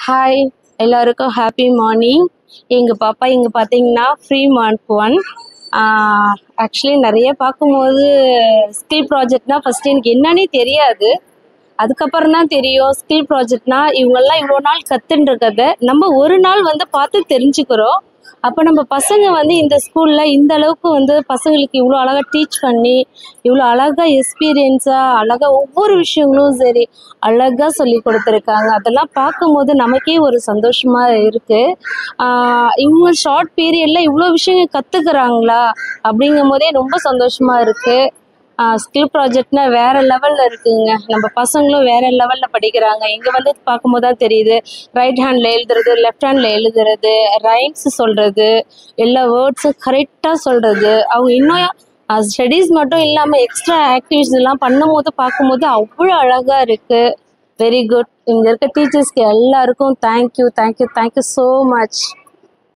Hi, எல்லாருக்கும் happy morning. எங்கள் பாப்பா இங்கே பார்த்தீங்கன்னா ஃப்ரீ மார்க் ஒன். ஆக்சுவலி நிறைய பார்க்கும்போது ஸ்கில் ப்ராஜெக்ட்னா ஃபஸ்ட்டு எனக்கு என்னன்னே தெரியாது. அதுக்கப்புறம் தான் தெரியும் ஸ்கில் ப்ராஜெக்ட்னா இவங்கெல்லாம் இவ்வளோ நாள் கற்றுன்னு இருக்கிறத நம்ம ஒரு நாள் வந்து பார்த்து தெரிஞ்சுக்கிறோம். அப்போ நம்ம பசங்க வந்து இந்த ஸ்கூலில் இந்த அளவுக்கு வந்து பசங்களுக்கு இவ்வளோ அழகாக டீச் பண்ணி இவ்வளோ அழகாக எக்ஸ்பீரியன்ஸாக அழகாக ஒவ்வொரு விஷயங்களும் சரி அழகாக சொல்லி கொடுத்துருக்காங்க. அதெல்லாம் பார்க்கும்போது நமக்கே ஒரு சந்தோஷமாக இருக்குது. இவங்க ஷார்ட் பீரியடில் இவ்வளோ விஷயங்கள் கற்றுக்குறாங்களா அப்படிங்கும் போதே ரொம்ப சந்தோஷமாக இருக்குது. ஸ்கில் ப்ராஜெக்ட்னா வேற லெவலில் இருக்குங்க. நம்ம பசங்களும் வேற லெவலில் படிக்கிறாங்க. இங்கே வந்து பார்க்கும்போது தான் தெரியுது, ரைட் ஹேண்டில் எழுதுறது, லெஃப்ட் ஹேண்டில் எழுதுறது, ரைம்ஸ் சொல்கிறது, எல்லா வேர்ட்ஸும் கரெக்டாக சொல்கிறது. அவங்க இன்னும் ஸ்டடீஸ் மட்டும் இல்லாமல் எக்ஸ்ட்ரா ஆக்டிவிட்டிஸ் எல்லாம் பண்ணும்போது பார்க்கும்போது அவ்வளோ அழகாக இருக்குது. Very good. இங்கே இருக்க டீச்சர்ஸ்க்கு எல்லாருக்கும் தேங்க்யூ ஸோ மச்.